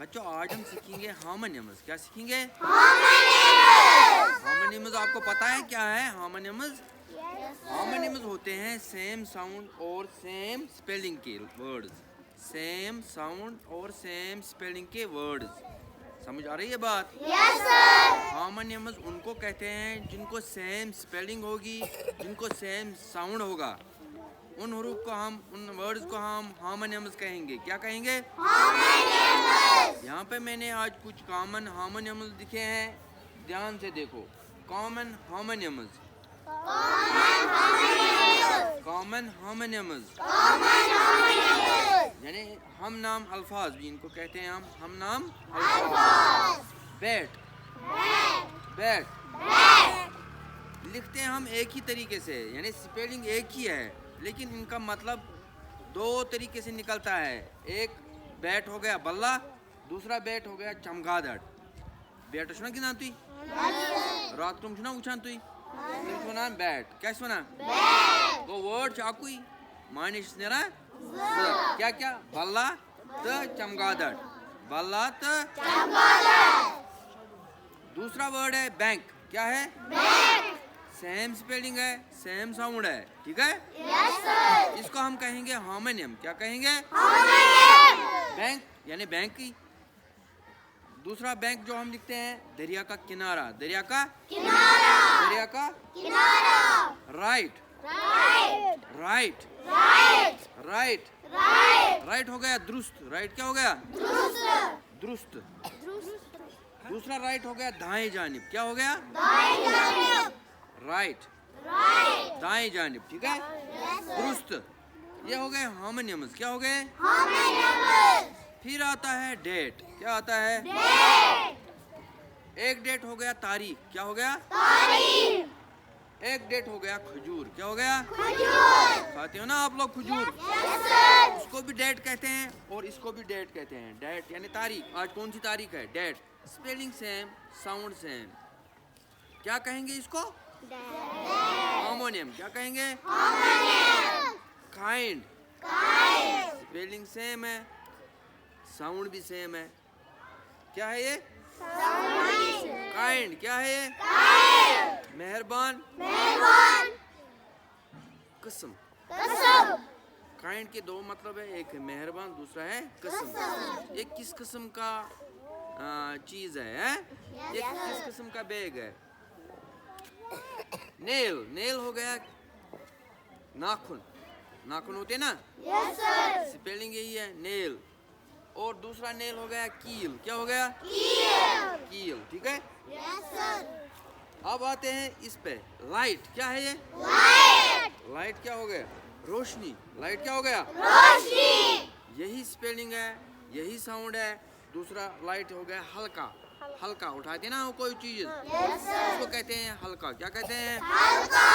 बच्चों आज हम सीखेंगे हार्मोनियम्स। क्या सीखेंगे? हार्मोनियम्स आपको पता है क्या है हार्मोनियम्स? हार्मोनियम्स होते हैं सेम साउंड और सेम स्पेलिंग के वर्ड्स। सेम साउंड और सेम स्पेलिंग के वर्ड्स। समझ आ रही है बात? Yes sir. हार्मोनियम्स उनको कहते हैं जिनको सेम स्पेलिंग होगी, जिनको सेम साउंड होगा। उन हरूफ को हम, उन वर्ड्स को हम हार्मोनियम्स कहेंगे। क्या कहेंगे? हार्मोनियम्स। यहाँ पे मैंने आज कुछ कॉमन हार्मोनियम्स लिखे हैं, ध्यान से देखो। कॉमन हार्मोनियम्स, कॉमन हार्मोनियम्स यानी हम नाम अल्फाज भी इनको कहते हैं। हम नाम अल्फाज। बैट, बैट लिखते हैं हम एक ही तरीके से, यानी स्पेलिंग एक ही है, लेकिन इनका मतलब दो तरीके से निकलता है। एक बैट हो गया बल्ला, दूसरा बैट हो गया चमगादड़। बैट सुना कि ना तुई रात तुम सुना उछान तुई सुना बैट क्या सुना वो वर्ड चाकुई मानिश नेरा क्या क्या बल्ला तो चमगादड़, बल्ला तो चमगादड़। दूसरा वर्ड है बैंक। क्या है? बैंक। सेम स्पेलिंग है, सेम साउंड है, ठीक है? Yes sir. इसको हम कहेंगे हार्मोनियम। क्या कहेंगे? हार्मोनियम। बैंक यानी बैंक की। दूसरा बैंक जो हम लिखते हैं दरिया का किनारा, दरिया का किनारा, दरिया का किनारा। Right, right, right, right, right, right. Right हो गया दुरुस्त। राइट क्या हो गया? दुरुस्त, दुरुस्त। दूसरा राइट हो गया दाएं जानिब। क्या हो गया? दाएं जानिब। राइट, राइट, दाएं जानिब, ठीक है? Yes sir. दुरुस्त। ये हो गए हार्मोनियम्स। क्या हो गए? हार्मोनियम्स। फिर आता है डेट। क्या आता है? डेट। एक डेट हो गया तारीख। क्या हो गया? तारीख। एक डेट हो गया खजूर। क्या हो गया? खजूर। खाते हो ना आप लोग खजूर? Yes sir. उसको भी डेट कहते हैं और इसको भी डेट कहते हैं। डेट यानी तारीख। आज कौन सी तारीख है? Date. Spelling same, sound same. क्या कहेंगे इसको? हार्मोनियम। क्या कहेंगे? Harmonium. Kind. Kind. Spelling same है, साउंड भी सेम है। क्या है ये? काइंड। क्या है ये? काइंड। मेहरबान, मेहरबान। किस्म। कसम। काइंड के दो मतलब है, एक है मेहरबान, दूसरा है किस्म। ये किस किस्म का चीज है? ये किस किस्म का बैग है? नेल। नेल हो गया नाखून। नाखून होते ना, यस सर। स्पेलिंग यही है नेल। और दूसरा नेल हो गया कील। क्या हो गया? कील। कील, ठीक है? Yes sir. अब आते हैं इस पे लाइट। क्या है ये? लाइट। लाइट क्या हो गया? रोशनी। लाइट क्या हो गया? रोशनी। यही स्पेलिंग है, यही साउंड है। दूसरा लाइट हो गया हल्का। हल्का उठाते ना वो कोई चीज, यस सर। उसको कहते हैं हल्का। क्या कहते हैं? हल्का।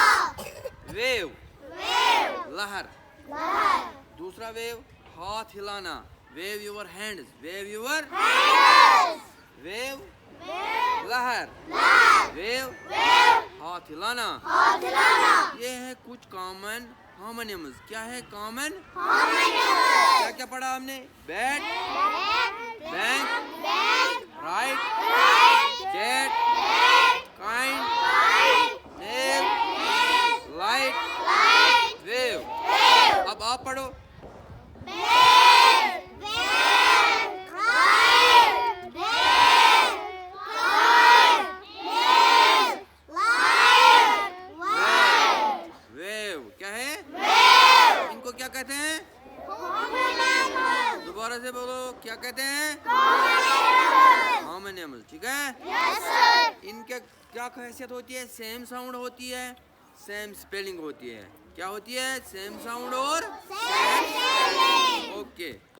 वेव। वेव। लहर। लहर। दूसरा वेव हाथ हिलाना। Wave your hands. Wave your hands. Wave. Wave. लहर। लहर। वेव। वेव। हाथ हिलाना। हाथ हिलाना। ये है कुछ कॉमन हार्मोनियम्स। क्या है कॉमन? हार्मोनियम। क्या क्या पढ़ा हमने? Bat, bank, bank, right, cat, kind, nail, light, wave. अब आप पढ़ो। वेव क्या है? इनको क्या कहते हैं? दोबारा से बोलो, क्या कहते हैं? हार्मोनियम्स, ठीक है? इनके क्या खासियत होती है? सेम साउंड होती है, सेम स्पेलिंग होती है। क्या होती है? सेम साउंड और सेम स्पेलिंग। ओके।